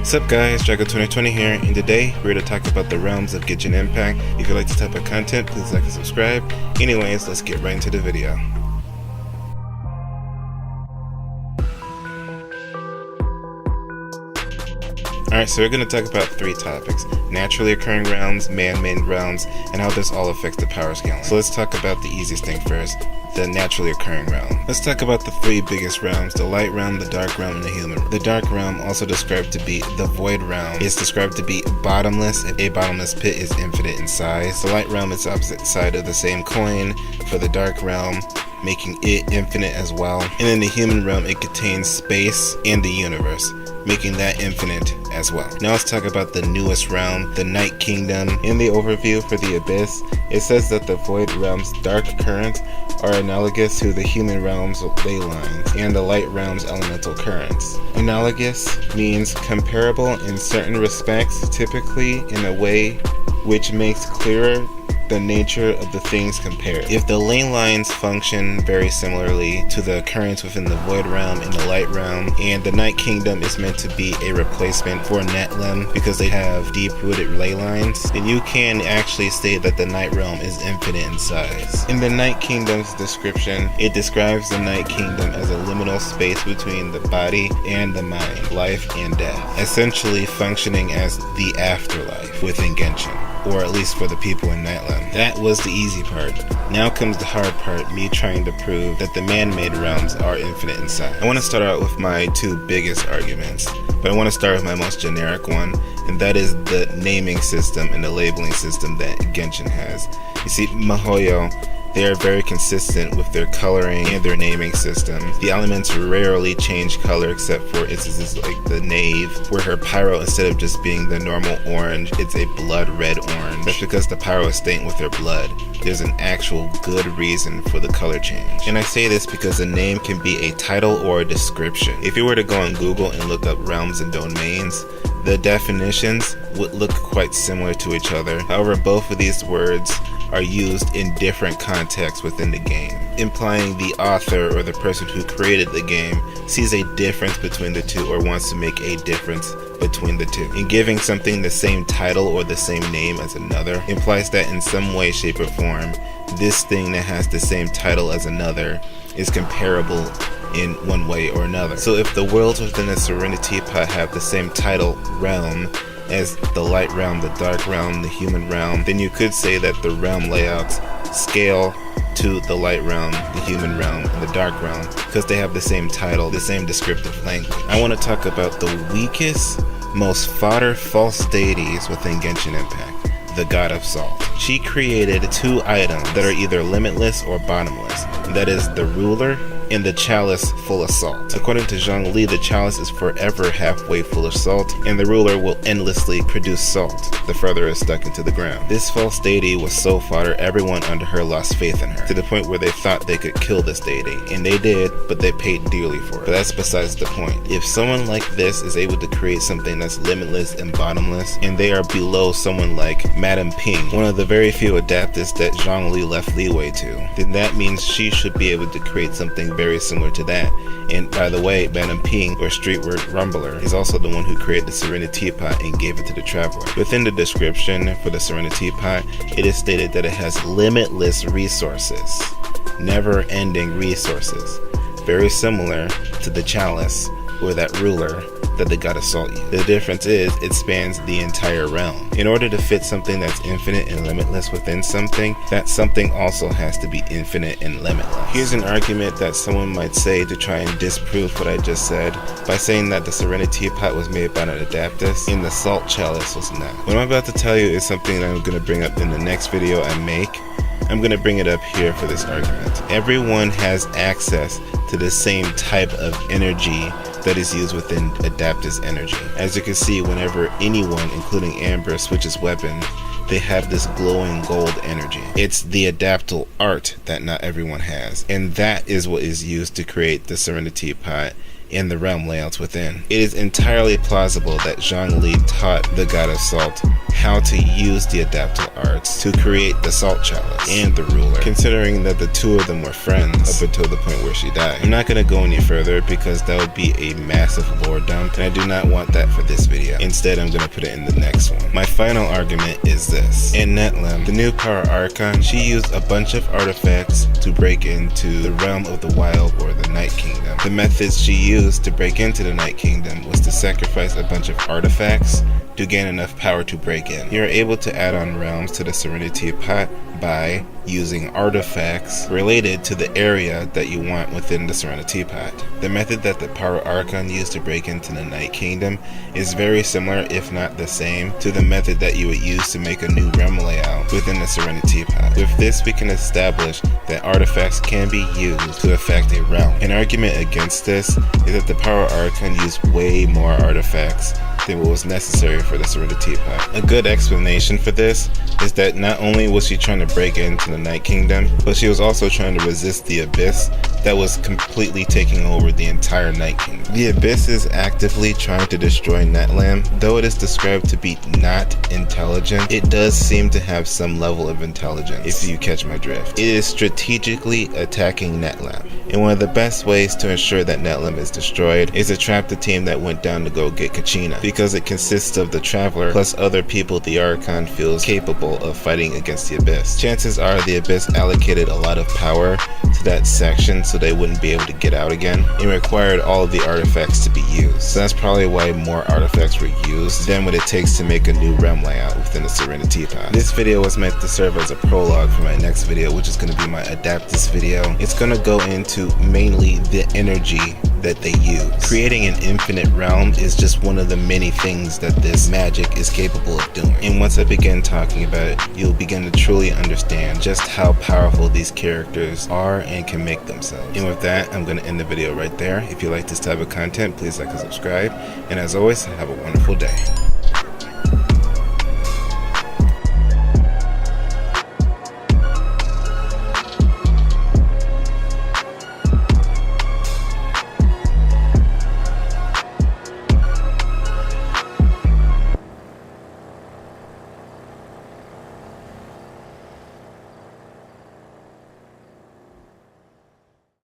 What's up guys, Drago2020 here, and today we're going to talk about the realms of Genshin Impact. If you like this type of content, please like and subscribe. Anyways, let's get right into the video. Alright, so we're going to talk about three topics: naturally occurring realms, man-made realms, and how this all affects the power scaling. So let's talk about the easiest thing first, the naturally occurring realm. Let's talk about the three biggest realms: the light realm, the dark realm, and the human realm. The dark realm, also described to be the void realm, is described to be bottomless. A bottomless pit is infinite in size. The light realm is the opposite side of the same coin for the dark realm, making it infinite as well. And in the human realm, it contains space and the universe, making that infinite as well. Now let's talk about the newest realm, the Night Kingdom. In the overview for the Abyss, it says that the Void Realm's dark currents are analogous to the human realm's ley lines and the light realm's elemental currents. Analogous means comparable in certain respects, typically in a way which makes clearer the nature of the things compared. If the ley lines function very similarly to the currents within the Void Realm and the Light Realm, and the Night Kingdom is meant to be a replacement for Netlem because they have deep-rooted ley lines, then you can actually say that the Night Realm is infinite in size. In the Night Kingdom's description, it describes the Night Kingdom as a liminal space between the body and the mind, life and death, essentially functioning as the afterlife within Genshin, or at least for the people in Netlem. That was the easy part. Now comes the hard part, me trying to prove that the man-made realms are infinite in size. I want to start out with my two biggest arguments, but I want to start with my most generic one, and that is the naming system and the labeling system that Genshin has. You see, MiHoYo, they are very consistent with their coloring and their naming systems. The elements rarely change color except for instances like the Knave, where her pyro, instead of just being the normal orange, it's a blood red orange. That's because the pyro is stained with her blood. There's an actual good reason for the color change. And I say this because a name can be a title or a description. If you were to go on Google and look up realms and domains, the definitions would look quite similar to each other. However, both of these words are used in different contexts within the game, implying the author or the person who created the game sees a difference between the two or wants to make a difference between the two. And giving something the same title or the same name as another implies that in some way, shape, or form, this thing that has the same title as another is comparable in one way or another. So if the worlds within a Serenity Pot have the same title, realm, as the light realm, the dark realm, the human realm, then you could say that the realm layouts scale to the light realm, the human realm, and the dark realm because they have the same title, the same descriptive language. I want to talk about the weakest, most fodder false deities within Genshin Impact, the God of Salt. She created two items that are either limitless or bottomless, and that is the ruler and the chalice full of salt. According to Zhongli, the chalice is forever halfway full of salt, and the ruler will endlessly produce salt the further it's stuck into the ground. This false deity was so fodder, everyone under her lost faith in her, to the point where they thought they could kill this deity, and they did, but they paid dearly for it. But that's besides the point. If someone like this is able to create something that's limitless and bottomless, and they are below someone like Madame Ping, one of the very few adapters that Zhongli left leeway to, then that means she should be able to create something very similar to that. And by the way, Madame Ping, or Streetward Rumbler, is also the one who created the Serenity Pot and gave it to the Traveler. Within the description for the Serenity Pot, it is stated that it has limitless resources, never-ending resources, very similar to the chalice or that ruler that the God of Salt used. The difference is it spans the entire realm. In order to fit something that's infinite and limitless within something, that something also has to be infinite and limitless. Here's an argument that someone might say to try and disprove what I just said by saying that the Serenity Pot was made by an Adaptus and the Salt Chalice was not. What I'm about to tell you is something that I'm going to bring up in the next video I make. I'm going to bring it up here for this argument. Everyone has access to the same type of energy that is used within Adaptus energy. As you can see, whenever anyone, including Amber, switches weapon, they have this glowing gold energy. It's the adaptal art that not everyone has, and that is what is used to create the Serenity Pot and the realm layouts within. It is entirely plausible that Zhongli taught the God of Salt how to use the adaptive arts to create the Salt Chalice and the Ruler, considering that the two of them were friends up until the point where she died. I'm not going to go any further because that would be a massive lore dump, and I do not want that for this video. Instead, I'm going to put it in the next one. My final argument is this. In Netlim, the new Power Archon, she used a bunch of artifacts to break into the realm of the Wild or the Night Kingdom. The methods she used to break into the Night Kingdom was to sacrifice a bunch of artifacts to gain enough power to break in. You're able to add on realms to the Serenity Pot by using artifacts related to the area that you want within the Serenity Pot. The method that the Power Archon used to break into the Night Kingdom is very similar, if not the same, to the method that you would use to make a new realm layout within the Serenity Pot. With this, we can establish that artifacts can be used to affect a realm. An argument against this is that the Power Archon used way more artifacts than what was necessary for the Serenity Pot. A good explanation for this is that not only was she trying to break into the Night Kingdom, but she was also trying to resist the Abyss that was completely taking over the entire Night Kingdom. The Abyss is actively trying to destroy Netlam. Though it is described to be not intelligent, it does seem to have some level of intelligence, if you catch my drift. It is strategically attacking Netlam, and one of the best ways to ensure that Netlam is destroyed is to trap the team that went down to go get Kachina, because it consists of the Traveler plus other people the Archon feels capable of fighting against the Abyss. Chances are the Abyss allocated a lot of power to that section so they wouldn't be able to get out again, and required all of the artifacts to be used. So that's probably why more artifacts were used than what it takes to make a new realm layout within the Serenity Pot. This video was meant to serve as a prologue for my next video, which is going to be my Adaptus video. It's going to go into mainly the energy that they use. Creating an infinite realm is just one of the many things that this magic is capable of doing. And once I begin talking about it, you'll begin to truly understand just how powerful these characters are and can make themselves. And with that, I'm going to end the video right there. If you like this type of content, please like and subscribe. And as always, have a wonderful day.